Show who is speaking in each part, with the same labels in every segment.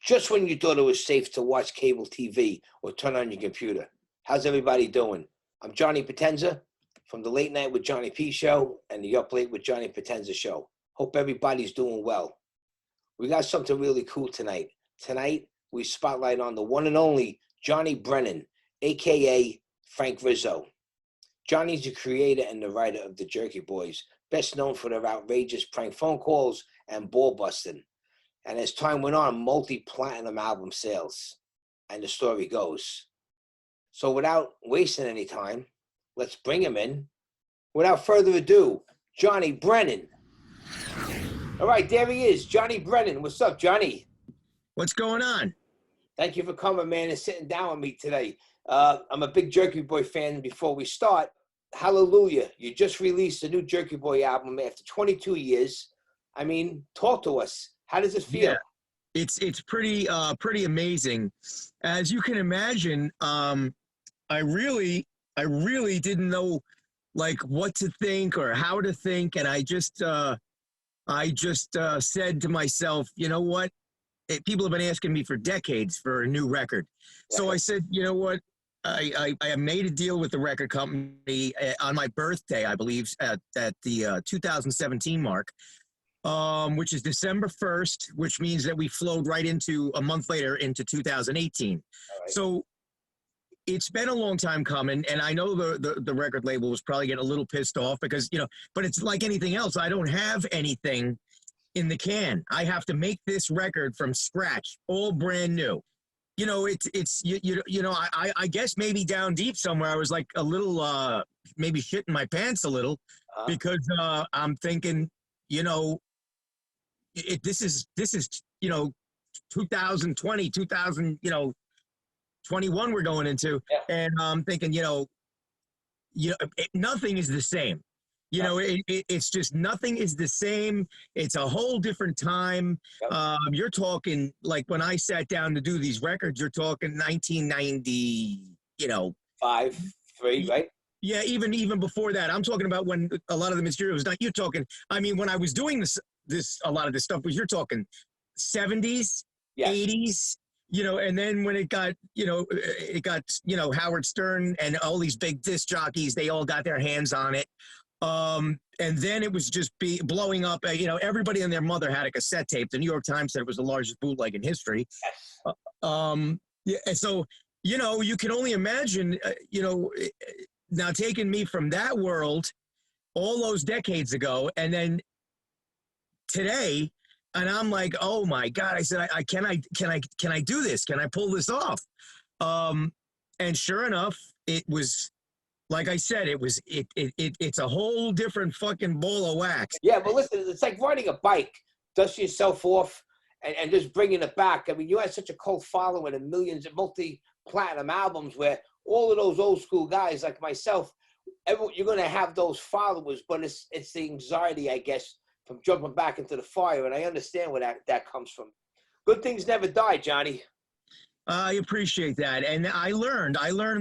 Speaker 1: just when you thought it was safe to watch cable TV or turn on your computer. How's everybody doing? I'm Johnny Potenza from the Late Night with Johnny P show and the Up Late with Johnny Potenza show. Hope everybody's doing well. We got something really cool tonight. Tonight, we spotlight on the one and only Johnny Brennan, a.k.a. Frank Rizzo. Johnny's the creator and the writer of the Jerky Boys, best known for their outrageous prank phone calls and ball busting. And as time went on, multi-platinum album sales. And the story goes. So without wasting any time, let's bring him in. Without further ado, Johnny Brennan. All right, there he is, Johnny Brennan. What's up, Johnny?
Speaker 2: What's going on?
Speaker 1: Thank you for coming, man, and sitting down with me today. I'm a big Jerky Boy fan. Before we start, hallelujah, you just released a new Jerky Boy album after 22 years. I mean, talk to us. How does it feel?
Speaker 2: Yeah, it's pretty amazing. As you can imagine, I really didn't know like what to think or how to think, and I just said to myself, you know what? People have been asking me for decades for a new record, so I said, you know what? I made a deal with the record company on my birthday, I believe, at the 2017 mark. Which is December 1st, which means that we flowed right into a month later into 2018. Right. So it's been a long time coming, and I know the record label was probably getting a little pissed off because, you know, but it's like anything else. I don't have anything in the can. I have to make this record from scratch, all brand new. You know, you know, I guess maybe down deep somewhere I was like a little maybe shitting my pants a little because I'm thinking, you know, this is you know 2020 21 we're going into, and I'm thinking, you know nothing is the same. You know, it's just nothing is the same. It's a whole different time. You're talking like when I sat down to do these records, you're talking 1990, you know,
Speaker 1: 3, right?
Speaker 2: Yeah, even before that. I'm talking about when a lot of the material was done. You're talking, I mean, when I was doing this a lot of this stuff was, you're talking 70s, 80s, you know, and then when it got, you know, Howard Stern and all these big disc jockeys, they all got their hands on it. And then it was just blowing up. You know, everybody and their mother had a cassette tape. The New York Times said it was the largest bootleg in history. Yeah, and so, you know, you can only imagine, you know, now taking me from that world all those decades ago, and then today, and I'm like, oh my God! I said, can I do this? Can I pull this off? And sure enough, it was. Like I said, it's a whole different fucking ball of wax.
Speaker 1: Yeah, but listen, it's like riding a bike, dust yourself off, and just bringing it back. I mean, you had such a cult following and millions of multi-platinum albums where all of those old school guys like myself, you're going to have those followers, but it's the anxiety, I guess, from jumping back into the fire, and I understand where that comes from. Good things never die, Johnny.
Speaker 2: I appreciate that, and I learned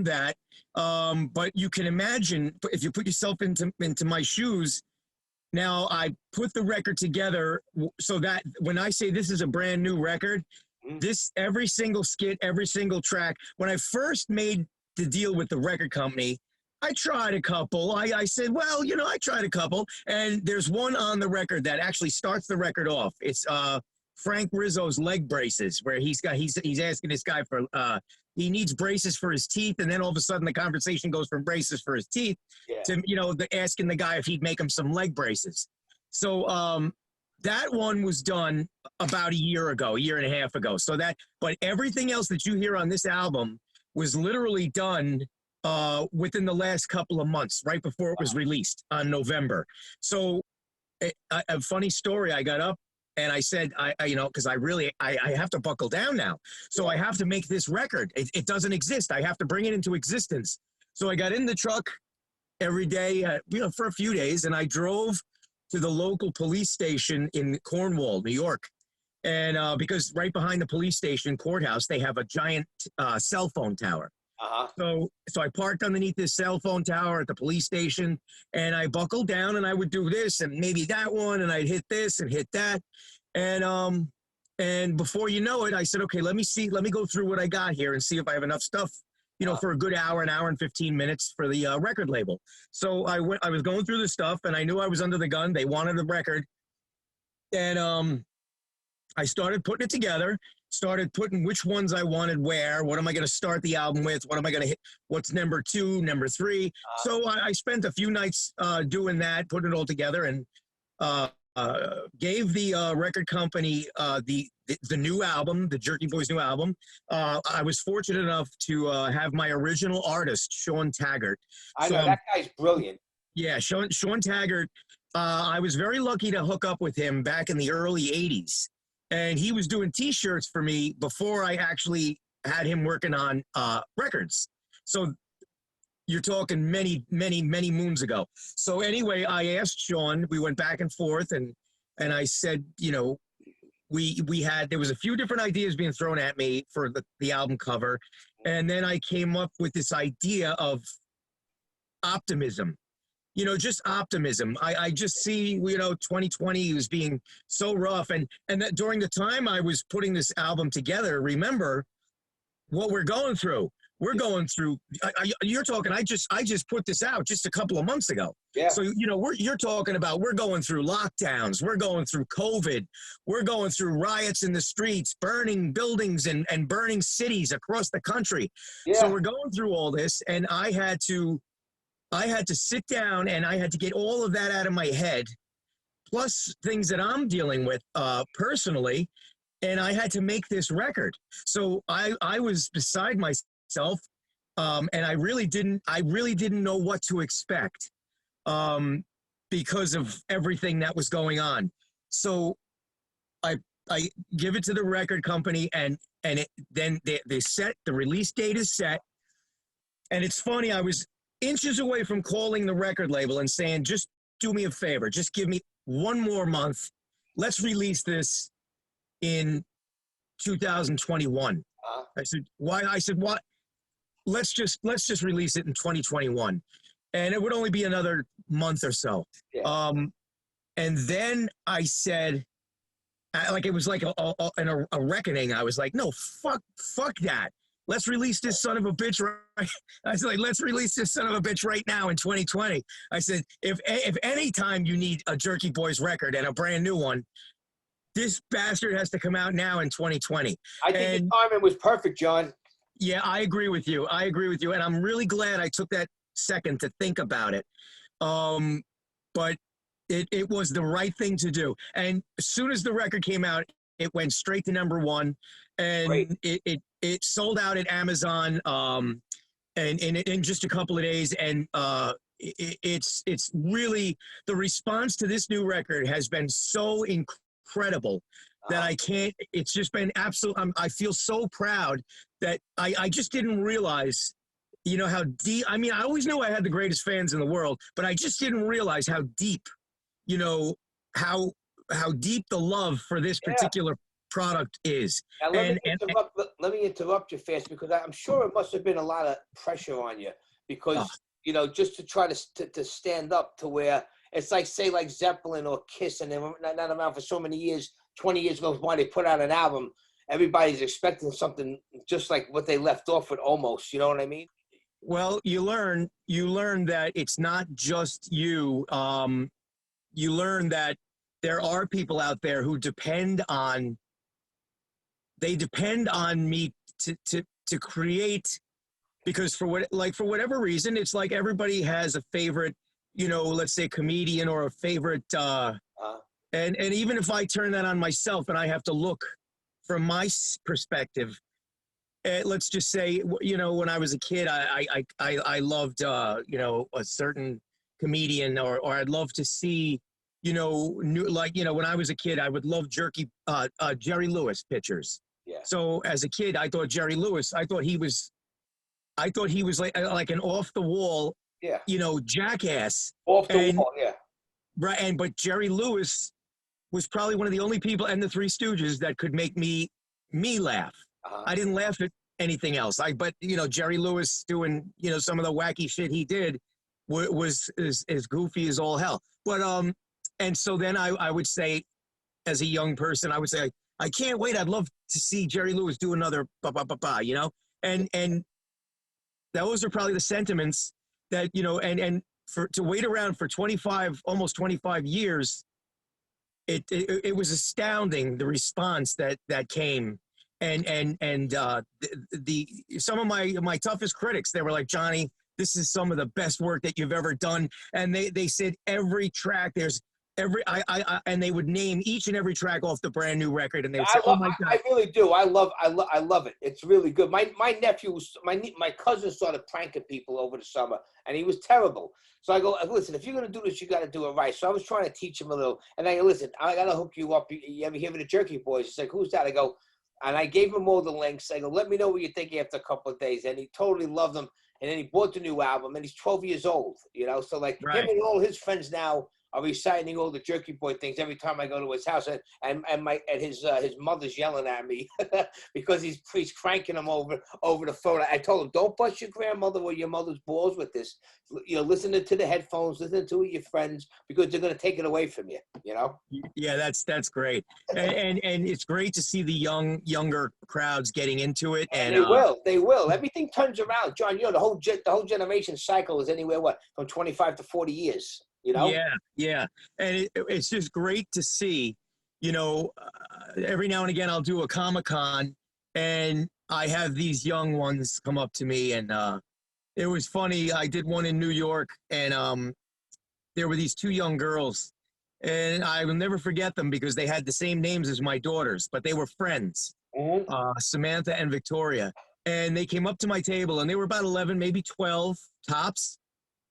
Speaker 2: that. But you can imagine if you put yourself into my shoes. Now I put the record together so that when I say this is a brand new record, this every single skit, every single track. When I first made the deal with the record company, I tried a couple. I said, well, you know, I tried a couple, and there's one on the record that actually starts the record off. It's Frank Rizzo's leg braces, where he's asking this guy for he needs braces for his teeth, and then all of a sudden the conversation goes from braces for his teeth to, you know, asking the guy if he'd make him some leg braces. So that one was done about a year and a half ago. So but everything else that you hear on this album was literally done within the last couple of months, right before it was released on November. So a funny story, I got up and I said, you know, because I have to buckle down now. So I have to make this record. It doesn't exist. I have to bring it into existence. So I got in the truck every day, you know, for a few days, and I drove to the local police station in Cornwall, New York. And because right behind the police station courthouse, they have a giant cell phone tower. So I parked underneath this cell phone tower at the police station, and I buckled down, and I would do this and maybe that one, and I'd hit this and hit that. And And before you know it, I said, okay, let me go through what I got here and see if I have enough stuff, for a good hour, an hour and 15 minutes for the record label. So I was going through the stuff, and I knew I was under the gun. They wanted the record. And I started putting it together, started putting which ones I wanted where, what am I going to start the album with, what am I going to hit, what's number 2, number 3. So I spent a few nights doing that, putting it all together, and gave the record company the new album, the Jerky Boys new album. I was fortunate enough to have my original artist, Sean Taggart.
Speaker 1: I know, that guy's brilliant.
Speaker 2: Yeah, Sean Taggart. I was very lucky to hook up with him back in the early 80s. And he was doing T-shirts for me before I actually had him working on records. So you're talking many, many, many moons ago. So anyway, I asked Sean, we went back and forth, and I said, there was a few different ideas being thrown at me for the album cover. And then I came up with this idea of optimism. Just optimism. I just see, 2020 was being so rough. And that during the time I was putting this album together, remember what we're going through. We're going through, you're talking, I just put this out just a couple of months ago.
Speaker 1: Yeah.
Speaker 2: So, you're talking about, we're going through lockdowns. We're going through COVID. We're going through riots in the streets, burning buildings and burning cities across the country.
Speaker 1: Yeah.
Speaker 2: So we're going through all this, and I had to sit down and I had to get all of that out of my head, plus things that I'm dealing with personally, and I had to make this record. So I was beside myself, and I really didn't know what to expect because of everything that was going on. So I give it to the record company, and then they set, the release date is set. And it's funny, I was inches away from calling the record label and saying, just do me a favor, just give me one more month. Let's release this in 2021. I said, why? I said, what? Let's just release it in 2021. And it would only be another month or so. Yeah. And then I said, it was like a reckoning. I was like, no, fuck that. Let's release this son of a bitch right. I was like, let's release this son of a bitch right now in 2020. I said, if any time you need a Jerky Boys record and a brand new one, this bastard has to come out now in 2020.
Speaker 1: I think the timing was perfect, John.
Speaker 2: Yeah, I agree with you. And I'm really glad I took that second to think about it. But it was the right thing to do. And as soon as the record came out, it went straight to number 1. And it sold out at Amazon and in just a couple of days. And it's really, the response to this new record has been so incredible that I can't, it's just been absolute. I feel so proud that I just didn't realize, how deep, I mean, I always knew I had the greatest fans in the world, but I just didn't realize how deep, how deep the love for this particular product is.
Speaker 1: Now, let me interrupt you fast, because I'm sure it must have been a lot of pressure on you, because just to try to stand up to where it's like, say, like Zeppelin or Kiss, and they were not around for so many years, 20 years goes by, they put out an album, everybody's expecting something just like what they left off with, almost, you know what I mean?
Speaker 2: Well, you learn that it's not just you. You learn that there are people out there who depend on me to create, because for whatever reason, it's like everybody has a favorite, let's say comedian or a favorite, and even if I turn that on myself and I have to look from my perspective, let's just say, when I was a kid, I loved, a certain comedian, or I'd love to see, when I was a kid, I would love Jerry Lewis pictures.
Speaker 1: Yeah.
Speaker 2: So as a kid, I thought Jerry Lewis, I thought he was like an off the wall, jackass.
Speaker 1: Off the wall, yeah.
Speaker 2: Right. But Jerry Lewis was probably one of the only people, and the Three Stooges, that could make me laugh. I didn't laugh at anything else. But Jerry Lewis doing, some of the wacky shit he did was as goofy as all hell. But and so then I would say, as a young person, I would say I can't wait. I'd love to see Jerry Lewis do another you know? And those are probably the sentiments that, you know, and to wait around for almost 25 years, it was astounding, the response that came. And some of my toughest critics, they were like, Johnny, this is some of the best work that you've ever done. And they said every track, and they would name each and every track off the brand new record, and they would say, "Oh my God!"
Speaker 1: I really do. I love it. It's really good. My nephew, my cousin started pranking people over the summer, and he was terrible. So I go, listen, if you're gonna do this, you got to do it right. So I was trying to teach him a little, and I go, listen, I gotta hook you up. You ever hear of the Jerky Boys? He's like, who's that? I go, and I gave him all the links. I go, let me know what you think after a couple of days, and he totally loved them. And then he bought the new album, and he's 12 years old. You know, so like him and all his friends now are reciting all the Jerky Boy things every time I go to his house, and his mother's yelling at me because he's cranking him over the phone. I told him, don't bust your grandmother or your mother's balls with this. You know, listen to the headphones, listen to your friends, because they're going to take it away from you. You know?
Speaker 2: Yeah, that's great, and it's great to see the younger crowds getting into it. And
Speaker 1: they will. Everything turns around, John. You know, the whole generation cycle is anywhere from 25 to 40 years. You know?
Speaker 2: Yeah. And it's just great to see, you know, every now and again I'll do a Comic-Con and I have these young ones come up to me, and it was funny. I did one in New York, and there were these two young girls, and I will never forget them because they had the same names as my daughters, but they were friends, Samantha and Victoria. And they came up to my table, and they were about 11, maybe 12 tops.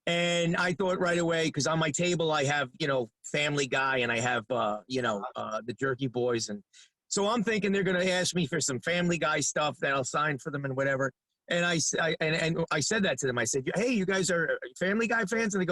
Speaker 2: And I thought right away, because on my table I have, you know, Family Guy, and I have, the Jerky Boys. And so I'm thinking they're going to ask me for some Family Guy stuff that I'll sign for them and whatever. And I said that to them. I said, hey, you guys are Family Guy fans? And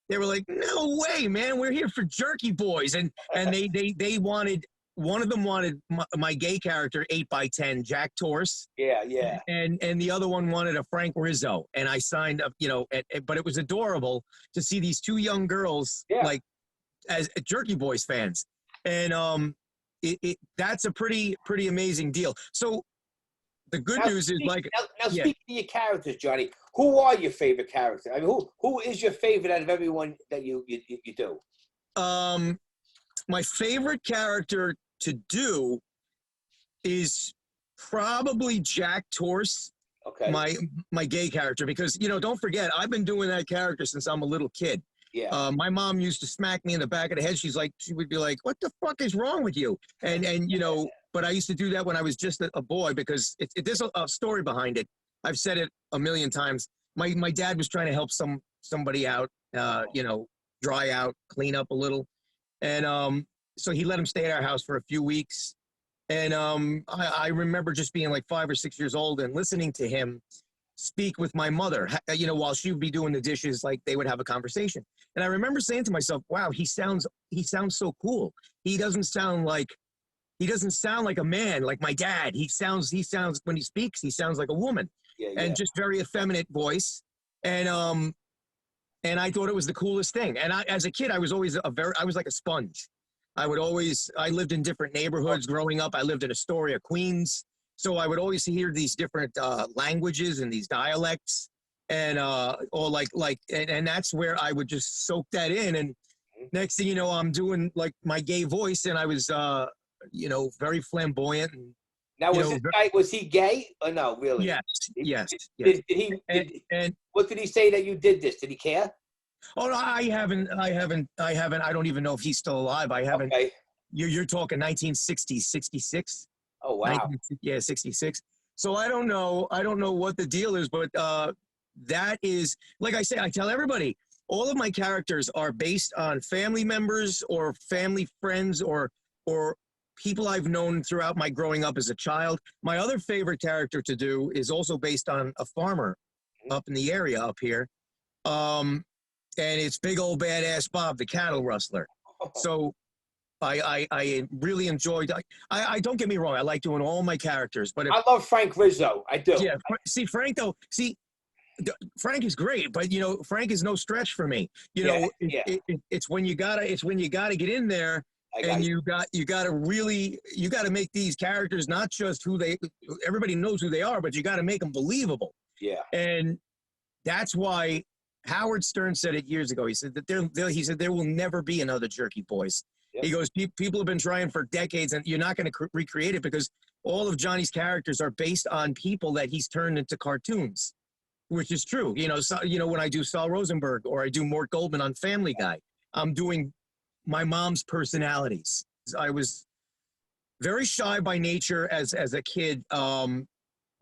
Speaker 2: they were like, no way, man. We're here for Jerky Boys. And they wanted, one of them wanted my gay character, 8x10, Jack Torse.
Speaker 1: Yeah.
Speaker 2: And the other one wanted a Frank Rizzo. And I signed up, you know, but it was adorable to see these two young girls, like, as Jerky Boys fans. And that's a pretty amazing deal. So the good news is, like...
Speaker 1: Now speaking of your characters, Johnny, who are your favorite characters? I mean, who is your favorite out of everyone that you do?
Speaker 2: My favorite character to do is probably Jack Torse, my gay character, because, you know, don't forget, I've been doing that character since I'm a little kid.
Speaker 1: Yeah.
Speaker 2: My mom used to smack me in the back of the head. She would be like, what the fuck is wrong with you? And you know, but I used to do that when I was just a boy, because there's a story behind it. I've said it a million times. My dad was trying to help somebody out, you know, dry out, clean up a little. And so he let him stay at our house for a few weeks. And I remember just being like 5 or 6 years old and listening to him speak with my mother, you know, while she would be doing the dishes, like they would have a conversation. And I remember saying to myself, wow, he sounds so cool. He doesn't sound like a man like my dad. He sounds when he speaks, he sounds like a woman. And just very effeminate voice. And I thought it was the coolest thing. And as a kid, I was always I was like a sponge. I lived in different neighborhoods growing up. I lived in Astoria, Queens. So I would always hear these different languages and these dialects, and and that's where I would just soak that in. And next thing you know, I'm doing like my gay voice, and I was, you know, very flamboyant. And,
Speaker 1: now, was he gay or no? Really?
Speaker 2: Yes.
Speaker 1: Did he? What did he say that you did this? Did he care?
Speaker 2: Oh, no, I haven't. I don't even know if he's still alive. I haven't.
Speaker 1: Okay.
Speaker 2: You're talking 1960s, 66.
Speaker 1: Oh, wow.
Speaker 2: 66. So I don't know what the deal is, but that is, like I say, I tell everybody, all of my characters are based on family members or family friends or people I've known throughout my growing up as a child. My other favorite character to do is also based on a farmer up in the area up here. And it's big old badass Bob, the cattle rustler. So I really enjoyed. I don't get me wrong. I like doing all my characters, but
Speaker 1: I love Frank Rizzo. I do.
Speaker 2: Yeah. See, Frank though. See, Frank is great, but Frank is no stretch for me. It's when you gotta get in there And you got to make these characters not just everybody knows who they are, but you got to make them believable.
Speaker 1: Yeah.
Speaker 2: And that's why Howard Stern said it years ago. He said that there will never be another Jerky Boys. Yep. He goes, people have been trying for decades, and you're not going to recreate it because all of Johnny's characters are based on people that he's turned into cartoons, which is true. When I do Saul Rosenberg or I do Mort Goldman on Family Guy, I'm doing my mom's personalities. I was very shy by nature as a kid.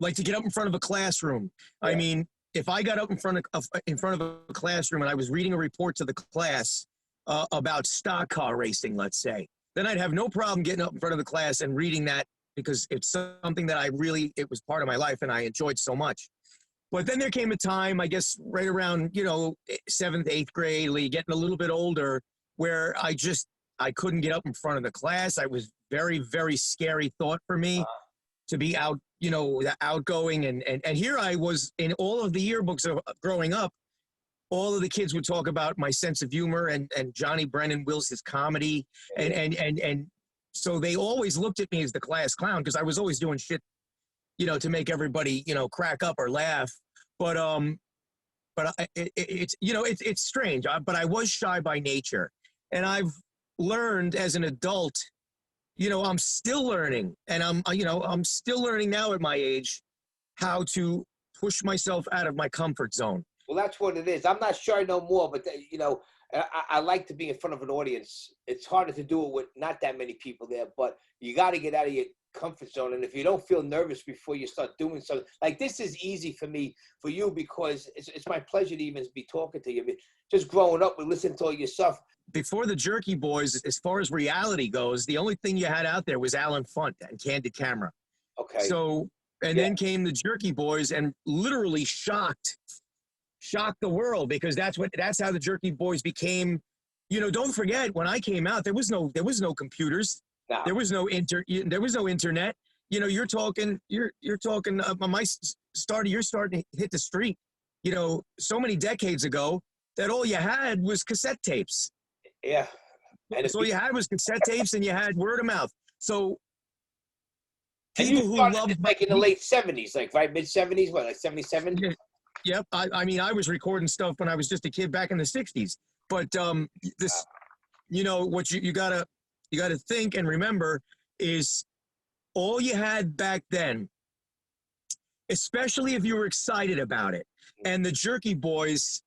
Speaker 2: Like to get up in front of a classroom. Yeah. I mean, if I got up in front of a classroom and I was reading a report to the class about stock car racing, let's say, then I'd have no problem getting up in front of the class and reading that because it's something that it was part of my life and I enjoyed so much. But then there came a time, I guess, right around, 7th, 8th grade, getting a little bit older, where I couldn't get up in front of the class. I was very, very scary thought for me to be outgoing. And here I was in all of the yearbooks of growing up. All of the kids would talk about my sense of humor and Johnny Brennan wills his comedy. And so they always looked at me as the class clown because I was always doing shit, to make everybody, crack up or laugh. But it's strange. But I was shy by nature. And I've learned as an adult, I'm still learning, and I'm still learning now at my age how to push myself out of my comfort zone.
Speaker 1: Well, that's what it is. I'm not shy no more, but I like to be in front of an audience. It's harder to do it with not that many people there, but you got to get out of your comfort zone. And if you don't feel nervous before you start doing something, like this is easy for you, because it's my pleasure to even be talking to you. I mean, just growing up, we listened to all your stuff.
Speaker 2: Before the Jerky Boys, as far as reality goes, the only thing you had out there was Alan Funt and Candid Camera.
Speaker 1: Okay.
Speaker 2: So, then came the Jerky Boys and literally shocked the world, because that's how the Jerky Boys became. Don't forget, when I came out, there was no computers. No. There was no internet. You're talking you're starting to hit the street, so many decades ago that all you had was cassette tapes.
Speaker 1: Yeah.
Speaker 2: And all you had was cassette tapes, and you had word of mouth. So
Speaker 1: people who loved, like in the late 70s, like right mid 70s, like 77.
Speaker 2: Yep. I mean, I was recording stuff when I was just a kid back in the 60s. But what you gotta think and remember is all you had back then, especially if you were excited about it. And the Jerky Boys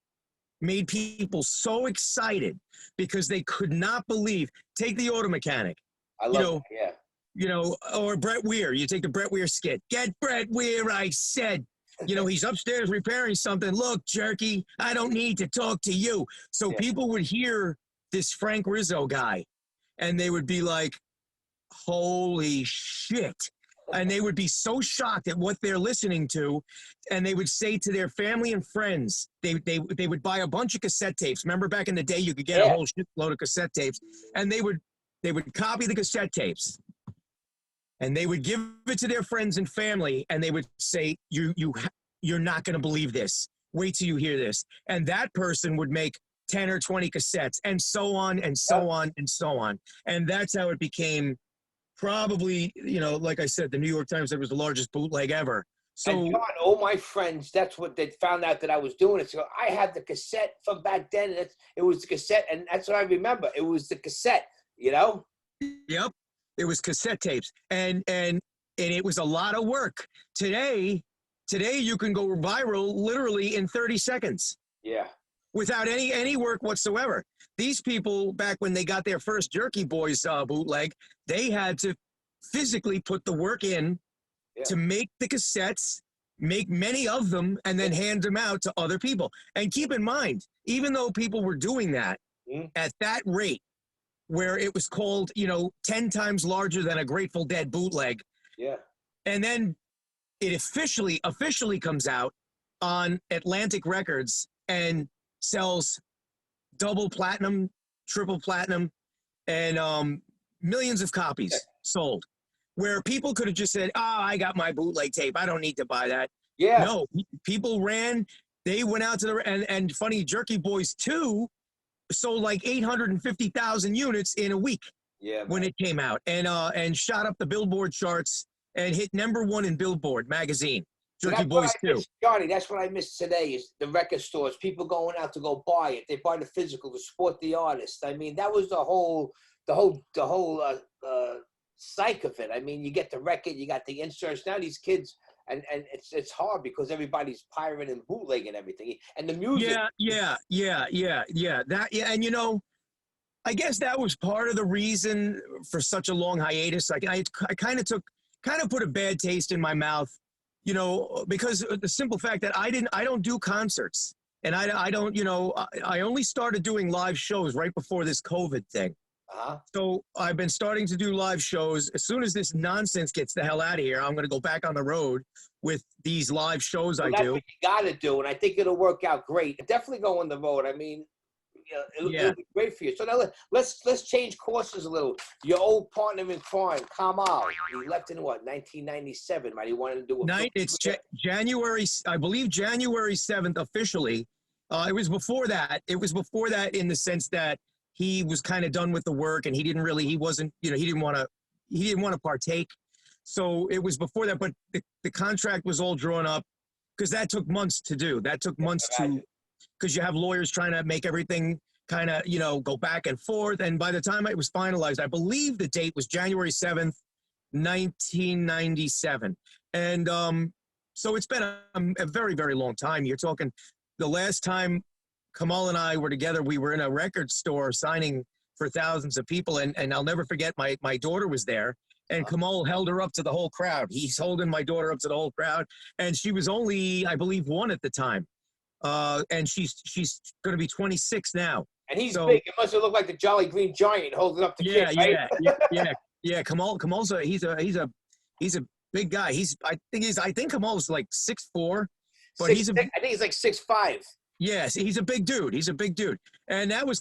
Speaker 2: made people so excited because they could not believe. Take the Auto Mechanic.
Speaker 1: I love it, yeah.
Speaker 2: Or Brett Weir. You take the Brett Weir skit. Get Brett Weir, I said. He's upstairs repairing something. Look, Jerky, I don't need to talk to you. So people would hear this Frank Rizzo guy, and they would be like, holy shit. And they would be so shocked at what they're listening to, and they would say to their family and friends, they would buy a bunch of cassette tapes. Remember back in the day, you could get a whole shitload of cassette tapes, and they would copy the cassette tapes, and they would give it to their friends and family, and they would say, you're not going to believe this. Wait till you hear this. And that person would make 10 or 20 cassettes, and so on and so on and so on. And that's how it became. Probably, like I said, the New York Times said it was the largest bootleg ever. So,
Speaker 1: and John, all my friends, that's what they found out that I was doing it. So I had the cassette from back then. It was the cassette, and that's what I remember. It was the cassette, Yep,
Speaker 2: it was cassette tapes, and it was a lot of work. Today you can go viral literally in 30 seconds.
Speaker 1: Yeah.
Speaker 2: Without any work whatsoever. These people, back when they got their first Jerky Boys bootleg, they had to physically put the work in to make the cassettes, make many of them, and then hand them out to other people. And keep in mind, even though people were doing that at that rate, where it was called, 10 times larger than a Grateful Dead bootleg.
Speaker 1: Yeah.
Speaker 2: And then it officially comes out on Atlantic Records and sells double platinum, triple platinum, and millions of copies sold, where people could have just said, I got my bootleg tape, I don't need to buy that.
Speaker 1: Yeah.
Speaker 2: No, people they went out to and funny, Jerky Boys 2 sold like 850,000 units in a week.
Speaker 1: Yeah,
Speaker 2: when
Speaker 1: man.
Speaker 2: it came out, and shot up the Billboard charts and hit #1 in Billboard magazine.
Speaker 1: So
Speaker 2: Jerky
Speaker 1: that's what
Speaker 2: Boys
Speaker 1: I
Speaker 2: 2.
Speaker 1: miss, Johnny. That's what I miss today is the record stores. People going out to go buy it. They buy the physical to support the artist. I mean, that was the whole psych of it. I mean, you get the record, you got the inserts. Now these kids, and it's hard because everybody's pirating and bootlegging everything, and the music.
Speaker 2: And I guess that was part of the reason for such a long hiatus. Like I kind of put a bad taste in my mouth, because the simple fact that I don't do concerts, and I don't, I only started doing live shows right before this COVID thing. So I've been starting to do live shows. As soon as this nonsense gets the hell out of here, I'm going to go back on the road with these live shows
Speaker 1: Well,
Speaker 2: I
Speaker 1: that's
Speaker 2: do.
Speaker 1: what you got to do, and I think it'll work out great. Definitely go on the road. I mean, it'll be great for you. So now let's change courses a little. Your old partner in crime, Kamal, he left in what, 1997, right? He wanted to do a
Speaker 2: It's January, I believe January 7th officially. It was before that. It was before that in the sense that he was kind of done with the work, and he didn't want to partake. So it was before that, but the contract was all drawn up because that took months to do. That took months because you have lawyers trying to make everything kind of, go back and forth. And by the time it was finalized, I believe the date was January 7th, 1997. And so it's been a very, very long time. You're talking the last time Kamal and I were together, we were in a record store signing for thousands of people. And I'll never forget, my daughter was there. And Kamal held her up to the whole crowd. He's holding my daughter up to the whole crowd. And she was only, I believe, 1 at the time. And she's going to be 26 now.
Speaker 1: And he's big. It must have looked like the Jolly Green Giant holding up the kid, right?
Speaker 2: Yeah. Kamal's he's a big guy. I think Kamal's like 6'4", but
Speaker 1: I think he's like 6'5".
Speaker 2: Yes, he's a big dude. He's a big dude. And that was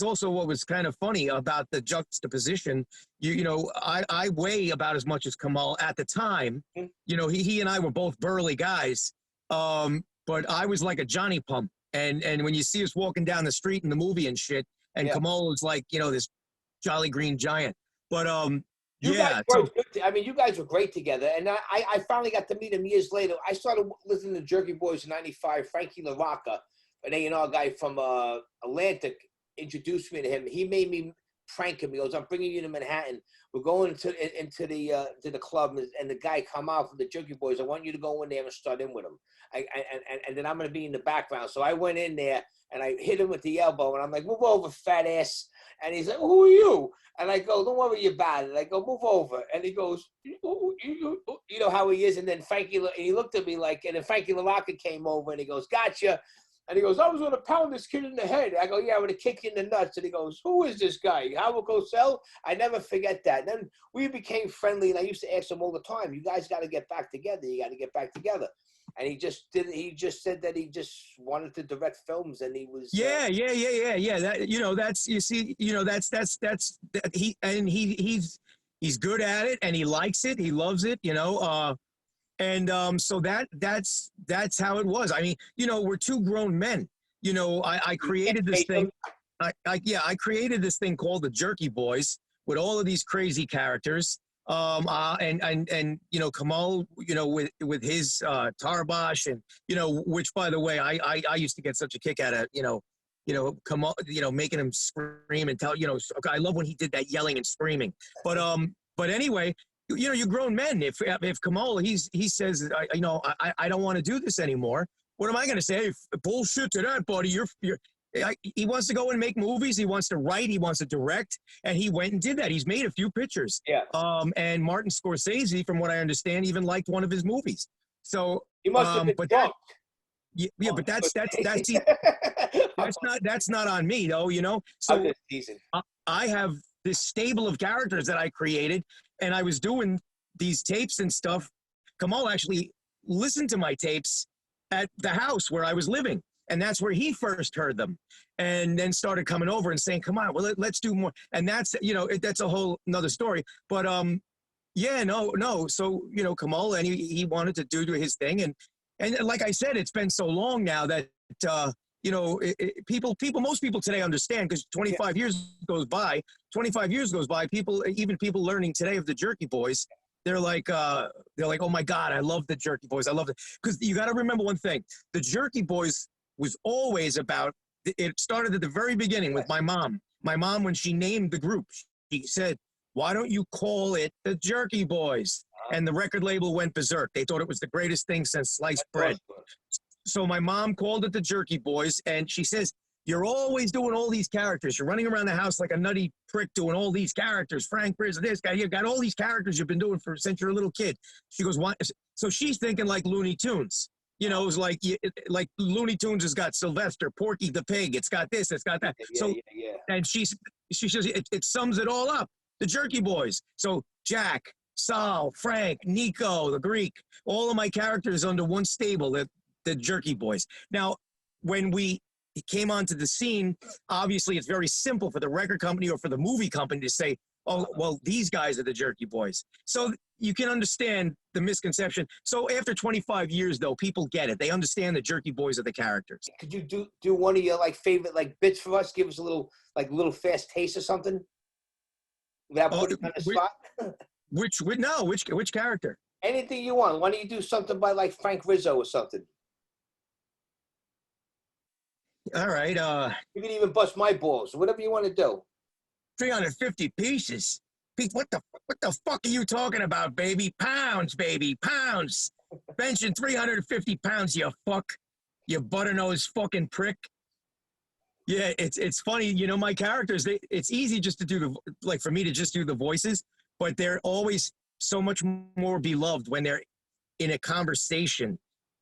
Speaker 2: also what was kind of funny about the juxtaposition. I weigh about as much as Kamal at the time. He and I were both burly guys. But I was like a Johnny pump. And when you see us walking down the street in the movie and shit, and Kamal was like, this Jolly Green Giant. But
Speaker 1: you guys were great together. And I finally got to meet him years later. I started listening to Jerky Boys in '95. Frankie LaRocca, an A&R guy from Atlantic, introduced me to him. He made me prank him. He goes, "I'm bringing you to Manhattan. We're going into the club, and the guy come out from the Jerky Boys. I want you to go in there and start in with him. And then I'm going to be in the background." So I went in there and I hit him with the elbow, and I'm like, "Move over, fat ass." And he's like, "Who are you?" And I go, "Don't worry about it." And I go, "Move over." And he goes, "You know how he is." And then he looked at me like, and then Frankie LaRocca came over and he goes, "Gotcha." And he goes, "I was going to pound this kid in the head." I go, "Yeah, I'm going to kick you in the nuts." And he goes, "Who is this guy? Howard Cosell?" I never forget that. And then we became friendly, and I used to ask him all the time, "You guys got to get back together. You got to get back together." And he just didn't. He just said that he just wanted to direct films, and he was.
Speaker 2: Yeah. That that's you see. He's good at it, and he likes it. He loves it. So that's how it was. I mean, we're 2 grown men. I created this thing. I created this thing called the Jerky Boys with all of these crazy characters. And Kamal, with his Tarbosh, and which, by the way, I used to get such a kick out of Kamal, making him scream and tell, I love when he did that yelling and screaming. But anyway, you're grown men. If Kamal he says, I don't want to do this anymore, what am I going to say? Hey, bullshit to that, buddy. He wants to go and make movies. He wants to write. He wants to direct, and he went and did that. He's made a few pictures.
Speaker 1: Yeah.
Speaker 2: And Martin Scorsese, from what I understand, even liked one of his movies. So
Speaker 1: he must have been drunk.
Speaker 2: But that's not on me though. So I have this stable of characters that I created, and I was doing these tapes and stuff. Kamal actually listened to my tapes at the house where I was living. And that's where he first heard them, and then started coming over and saying, "Come on, well, let's do more." And that's, that's a whole nother story. But no. So Kamal, and he wanted to do his thing, and like I said, it's been so long now that you know, most people today understand because 25 years goes by. 25 years goes by. Even people learning today of the Jerky Boys, they're like, oh my God, I love the Jerky Boys. I love it because you got to remember one thing: the Jerky Boys was always about. It started at the very beginning with my mom. My mom, when she named the group, she said, "Why don't you call it the Jerky Boys?" And the record label went berserk. They thought it was the greatest thing since sliced bread. So my mom called it the Jerky Boys, and she says, "You're always doing all these characters. You're running around the house like a nutty prick doing all these characters. Frank Rizzo, this guy, you've got all these characters you've been doing since you're a little kid." She goes, "Why?" So she's thinking like Looney Tunes. You know, it was like Looney Tunes has got Sylvester, Porky the Pig. It's got this, it's got that. And she says it sums it all up. The Jerky Boys. So Jack, Sal, Frank, Nico, the Greek, all of my characters under one stable, the Jerky Boys. Now, when we came onto the scene, obviously it's very simple for the record company or for the movie company to say, "Oh, well, these guys are the Jerky Boys." So you can understand the misconception. So after 25 years, though, people get it. They understand the Jerky Boys are the characters.
Speaker 1: Could you do one of your like favorite like bits for us? Give us a little fast taste or something without putting you on the spot.
Speaker 2: Which character?
Speaker 1: Anything you want. Why don't you do something by like Frank Rizzo or something?
Speaker 2: All right.
Speaker 1: You can even bust my balls. Whatever you want to do.
Speaker 2: 350 pieces. Pete, what the fuck are you talking about, baby? Pounds, baby, pounds. Benching 350 pounds, you fuck. You butternose fucking prick. Yeah, it's funny. You know, my characters, it's easy just to do for me to just do the voices, but they're always so much more beloved when they're in a conversation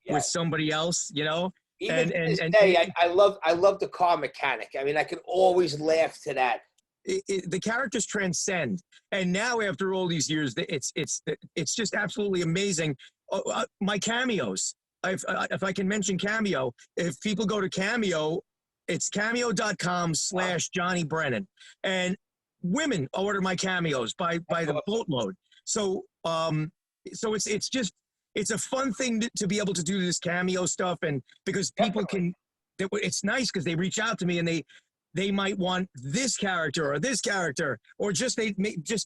Speaker 2: with somebody else, you know?
Speaker 1: Even to this day, I love the car mechanic. I mean, I can always laugh to that.
Speaker 2: The characters transcend, and now after all these years, it's just absolutely amazing. My cameos, if I can mention Cameo, if people go to Cameo, it's cameo.com/Johnny Brennan, and women order my cameos by the boatload. So it's a fun thing to be able to do this cameo stuff, and because people it's nice because they reach out to me and they might want this character or just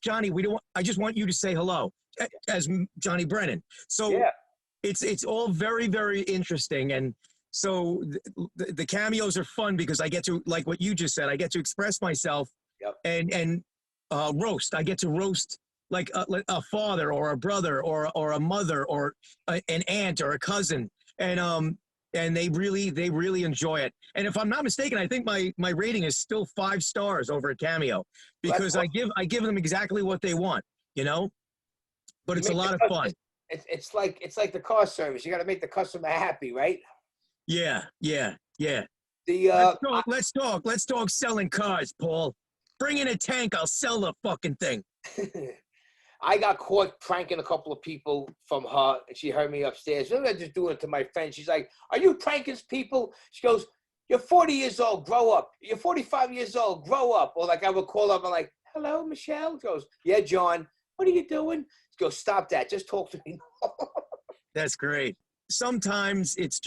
Speaker 2: Johnny. I just want you to say hello as Johnny Brennan. So it's all very, very interesting. And so the cameos are fun because I get to, like what you just said, I get to express myself and roast. I get to roast like a father or a brother or a mother or an aunt or a cousin. And they really enjoy it. And if I'm not mistaken, I think my rating is still 5 stars over at Cameo because I give them exactly what they want, you know. But it's a lot of fun.
Speaker 1: It's like the car service. You got to make the customer happy, right?
Speaker 2: Yeah. Let's talk selling cars, Paul. Bring in a tank. I'll sell the fucking thing.
Speaker 1: I got caught pranking a couple of people from her, and she heard me upstairs. Maybe I just doing it to my friend. She's like, "Are you pranking people?" She goes, "You're 40 years old, grow up. You're 45 years old, grow up." Or like I would call up and like, "Hello, Michelle." She goes, "Yeah, John. What are you doing?" She goes, "Stop that. Just talk to me."
Speaker 2: That's great. Sometimes it's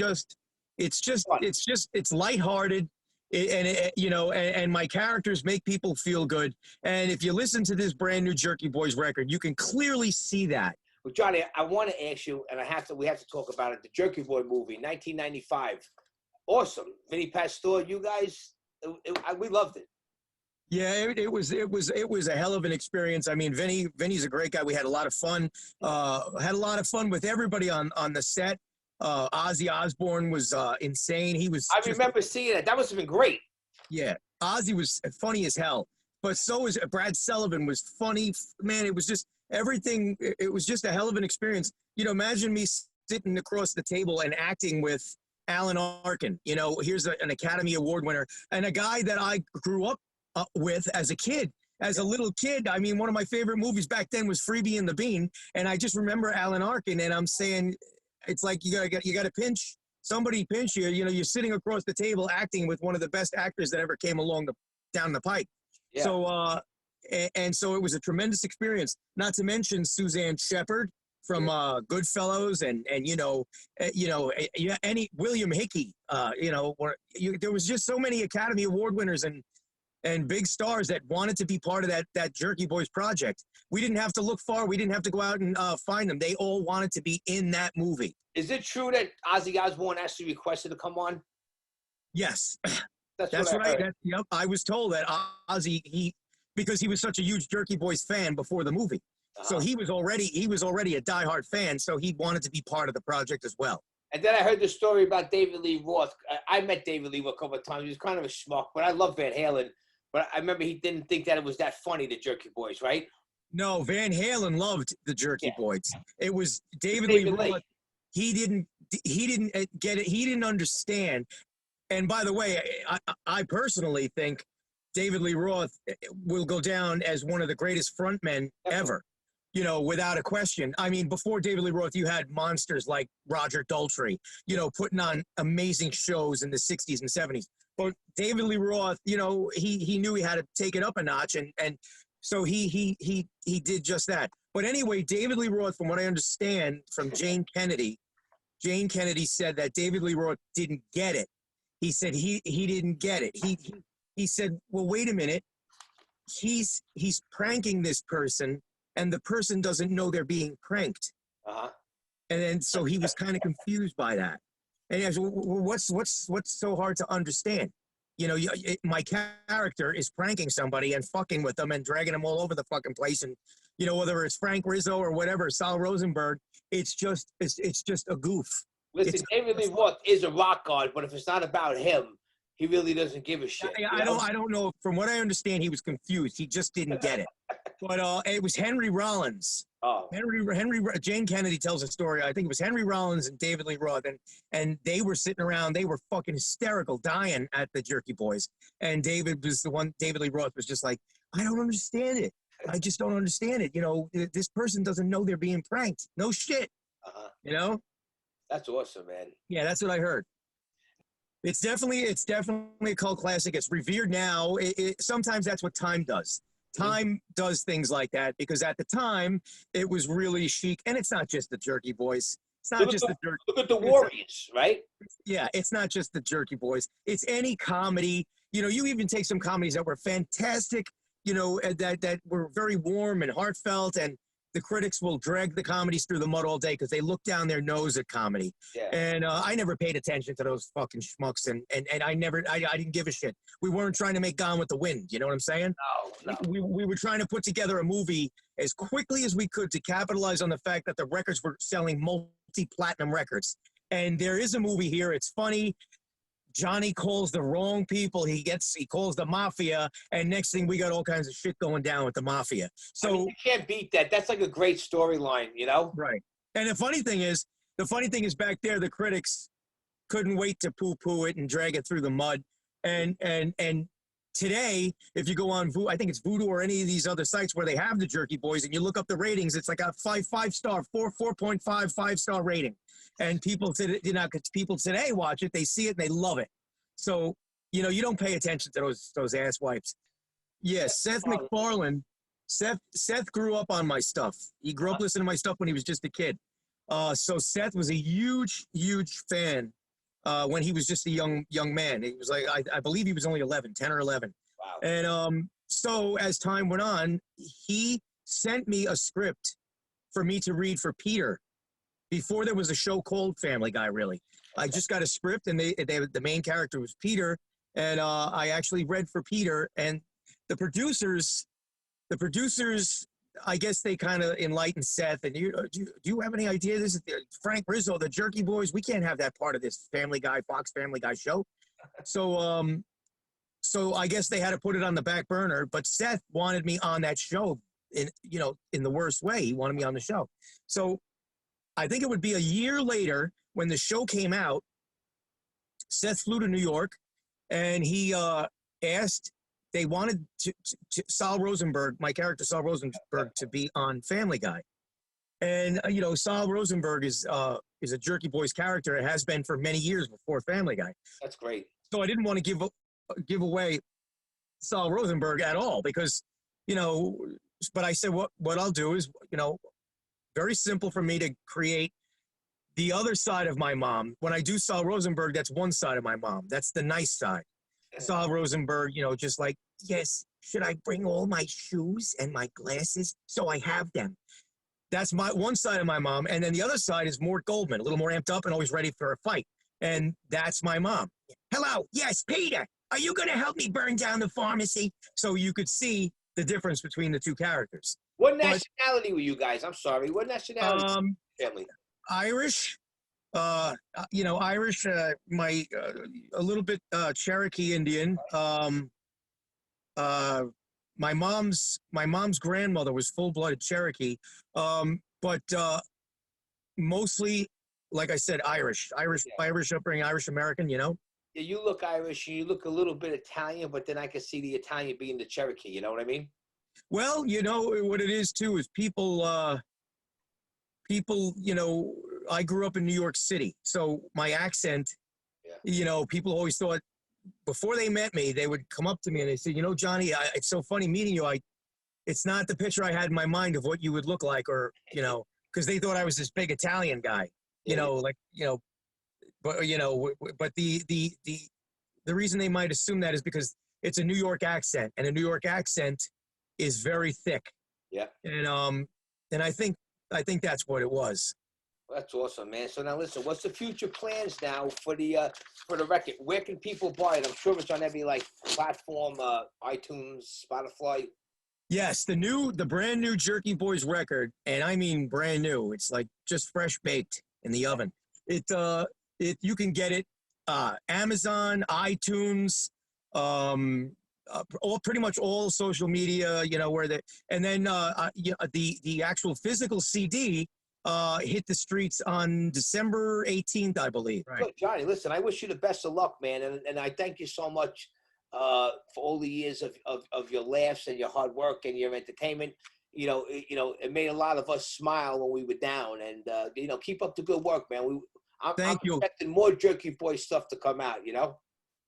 Speaker 2: lighthearted. And my characters make people feel good. And if you listen to this brand new Jerky Boys record, you can clearly see that.
Speaker 1: Well, Johnny, I want to ask you, and we have to talk about it. The Jerky Boy movie, 1995, awesome. Vinny Pastore, you guys, we loved it.
Speaker 2: Yeah, it was a hell of an experience. I mean, Vinny's a great guy. We had a lot of fun. Had a lot of fun with everybody on the set. Ozzy Osbourne was insane. I
Speaker 1: remember seeing it. That must have been great.
Speaker 2: Yeah, Ozzy was funny as hell. But so was Brad Sullivan was funny. Man, it was just everything. It was just a hell of an experience. You know, imagine me sitting across the table and acting with Alan Arkin. You know, here's an Academy Award winner and a guy that I grew up with as a kid. As a little kid, I mean, one of my favorite movies back then was Freebie and the Bean. And I just remember Alan Arkin, and I'm saying, it's like you gotta pinch somebody, pinch you. You know, you're sitting across the table acting with one of the best actors that ever came along down the pike. Yeah. So so it was a tremendous experience. Not to mention Suzanne Shepard, from Goodfellas and any William Hickey, there was just so many Academy Award winners and big stars that wanted to be part of that Jerky Boys project. We didn't have to look far. We didn't have to go out and find them. They all wanted to be in that movie.
Speaker 1: Is it true that Ozzy Osbourne actually requested to come on?
Speaker 2: Yes.
Speaker 1: That's what I heard.
Speaker 2: Yep. I was told that Ozzy, because he was such a huge Jerky Boys fan before the movie. So he was already a diehard fan, so he wanted to be part of the project as well.
Speaker 1: And then I heard the story about David Lee Roth. I met David Lee Roth a couple of times. He was kind of a schmuck, but I love Van Halen. But I remember he didn't think that it was that funny, the Jerky Boys, right?
Speaker 2: No, Van Halen loved the Jerky Boys. It was David Lee Roth. He didn't get it. He didn't understand. And by the way, I personally think David Lee Roth will go down as one of the greatest frontmen ever. Without a question. I mean, before David Lee Roth, you had monsters like Roger Daltrey, putting on amazing shows in the 60s and 70s. But David Lee Roth, he knew he had to take it up a notch, and so he did just that. But anyway, David Lee Roth, from what I understand from Jane Kennedy said that David Lee Roth didn't get it. He said he didn't get it. He said, well, wait a minute. He's pranking this person, and the person doesn't know they're being pranked. And then so he was kind of confused by that. And he asked, well, what's so hard to understand? My character is pranking somebody and fucking with them and dragging them all over the fucking place. And, whether it's Frank Rizzo or whatever, Sal Rosenberg, it's just a goof.
Speaker 1: Listen, David Lee Roth is a rock god, but if it's not about him, he really doesn't give a shit.
Speaker 2: I don't know. From what I understand, he was confused. He just didn't get it. But it was Henry Rollins.
Speaker 1: Oh.
Speaker 2: Jane Kennedy tells a story. I think it was Henry Rollins and David Lee Roth, and they were sitting around. They were fucking hysterical, dying at the Jerky Boys. And David Lee Roth was just like, I don't understand it. I just don't understand it. This person doesn't know they're being pranked. No shit.
Speaker 1: That's awesome, man.
Speaker 2: Yeah, that's what I heard. It's definitely a cult classic. It's revered now. Sometimes that's what Time does. Time does things like that because at the time it was really chic, and it's not just the Jerky Boys. It's not just the Jerky.
Speaker 1: Look at the Warriors, right?
Speaker 2: Yeah, it's not just the Jerky Boys. It's any comedy. You even take some comedies that were fantastic. That were very warm and heartfelt, and the critics will drag the comedies through the mud all day because they look down their nose at comedy. Yeah. And I never paid attention to those fucking schmucks, and I didn't give a shit. We weren't trying to make Gone with the Wind. You know what I'm saying?
Speaker 1: No.
Speaker 2: We were trying to put together a movie as quickly as we could to capitalize on the fact that the records were selling multi-platinum records. And there is a movie here. It's funny. Johnny calls the wrong people. He calls the mafia, and next thing we got all kinds of shit going down with the mafia. So
Speaker 1: you can't beat that. That's like a great storyline,
Speaker 2: Right. And the funny thing is back there, the critics couldn't wait to poo-poo it and drag it through the mud. And today, if you go on, I think it's Voodoo or any of these other sites where they have the Jerky Boys, and you look up the ratings, it's like a 4.5 rating. And people today watch it, they see it, and they love it. So, you don't pay attention to those ass wipes. Yes, Seth McFarlane. Seth grew up on my stuff. He grew up listening to my stuff when he was just a kid. So Seth was a huge, huge fan when he was just a young man. He was like, I believe he was only 10 or 11.
Speaker 1: Wow.
Speaker 2: And so as time went on, he sent me a script for me to read for Peter. Before there was a show called Family Guy, really. I just got a script, and the main character was Peter, and I actually read for Peter, and the producers, I guess they kind of enlightened Seth, and do you have any idea? This is Frank Rizzo, the Jerky Boys. We can't have that part of this Fox Family Guy show. So I guess they had to put it on the back burner, but Seth wanted me on that show in the worst way. He wanted me on the show. So I think it would be a year later when the show came out. Seth flew to New York, and he asked. They wanted Sal Rosenberg, my character Sal Rosenberg, to be on Family Guy, and Sal Rosenberg is a Jerky Boys character. It has been for many years before Family Guy.
Speaker 1: That's great.
Speaker 2: So I didn't want to give away Sal Rosenberg at all because, but I said what I'll do is very simple for me to create the other side of my mom. When I do Sal Rosenberg, that's one side of my mom. That's the nice side. Sal Rosenberg, just like, yes, should I bring all my shoes and my glasses so I have them? That's my one side of my mom. And then the other side is Mort Goldman, a little more amped up and always ready for a fight. And that's my mom. Hello, yes, Peter, are you going to help me burn down the pharmacy? So you could see the difference between the two characters.
Speaker 1: What nationality were you guys? I'm sorry. What nationality? Family.
Speaker 2: Irish. Irish. A little bit Cherokee Indian. My mom's grandmother was full-blooded Cherokee, but mostly, like I said, Irish upbringing, Irish American.
Speaker 1: Yeah, you look Irish. You look a little bit Italian, but then I can see the Italian being the Cherokee. You know what I mean?
Speaker 2: Well, what it is too is people. I grew up in New York City, so my accent. Yeah. People always thought before they met me, they would come up to me and they said, Johnny, it's so funny meeting you. It's not the picture I had in my mind of what you would look like, or because they thought I was this big Italian guy. But the reason they might assume that is because it's a New York accent, and a New York accent is very thick. Yeah. And I think that's what it was.
Speaker 1: Well, that's awesome, man. So now listen, what's the future plans now for the record? Where can people buy it? I'm sure it's on every platform, iTunes, Spotify.
Speaker 2: Yes, the brand new Jerky Boys record, and I mean brand new. It's like just fresh baked in the oven. You can get it Amazon, iTunes, pretty much all social media. And then the actual physical CD hit the streets on December 18th, I believe.
Speaker 1: Right. Good, Johnny. Listen, I wish you the best of luck, man, and I thank you so much for all the years of your laughs and your hard work and your entertainment. It made a lot of us smile when we were down, and keep up the good work, man. I'm expecting more Jerky Boy stuff to come out.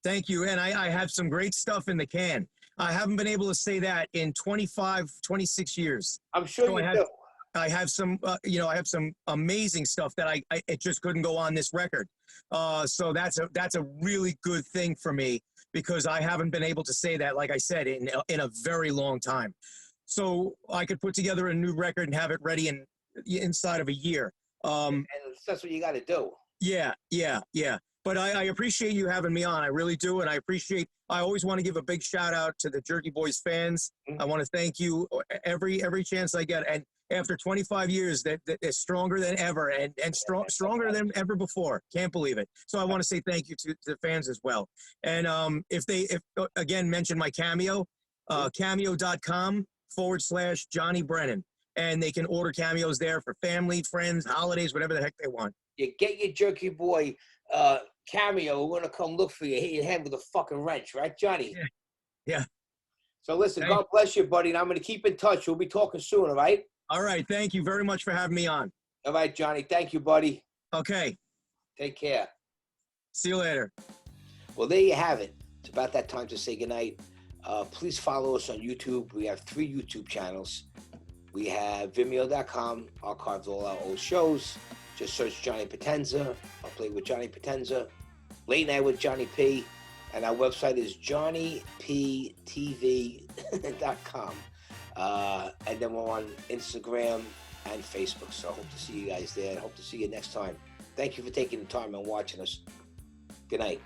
Speaker 2: Thank you, and I have some great stuff in the can. I haven't been able to say that in 26 years.
Speaker 1: I'm sure you do.
Speaker 2: I have some, I have some amazing stuff that it just couldn't go on this record. So that's a really good thing for me, because I haven't been able to say that, like I said, in a very long time. So I could put together a new record and have it ready inside of a year.
Speaker 1: And that's what you got to do.
Speaker 2: Yeah. But I appreciate you having me on. I really do. And I always want to give a big shout out to the Jerky Boys fans. Mm-hmm. I want to thank you every chance I get. And after 25 years, that is stronger than ever, and stronger than ever before. Can't believe it. So I want to say thank you to the fans as well. And if again, mention my Cameo, cameo.com/Johnny Brennan. And they can order cameos there for family, friends, holidays, whatever the heck they want.
Speaker 1: You get your Jerky Boy Cameo. We're going to come look for you, hit your head with a fucking wrench, right, Johnny?
Speaker 2: Yeah.
Speaker 1: So listen, God bless you, buddy, and I'm going to keep in touch. We'll be talking soon, all right?
Speaker 2: All right. Thank you very much for having me on.
Speaker 1: All right, Johnny. Thank you, buddy.
Speaker 2: Okay.
Speaker 1: Take care.
Speaker 2: See you later.
Speaker 1: Well, there you have it. It's about that time to say goodnight. Please follow us on YouTube. We have 3 YouTube channels. We have Vimeo.com, archives all our old shows. Just search Johnny Potenza. I'll play with Johnny Potenza. Late Night with Johnny P. And our website is johnnyptv.com. And then we're on Instagram and Facebook. So I hope to see you guys there. I hope to see you next time. Thank you for taking the time and watching us. Good night.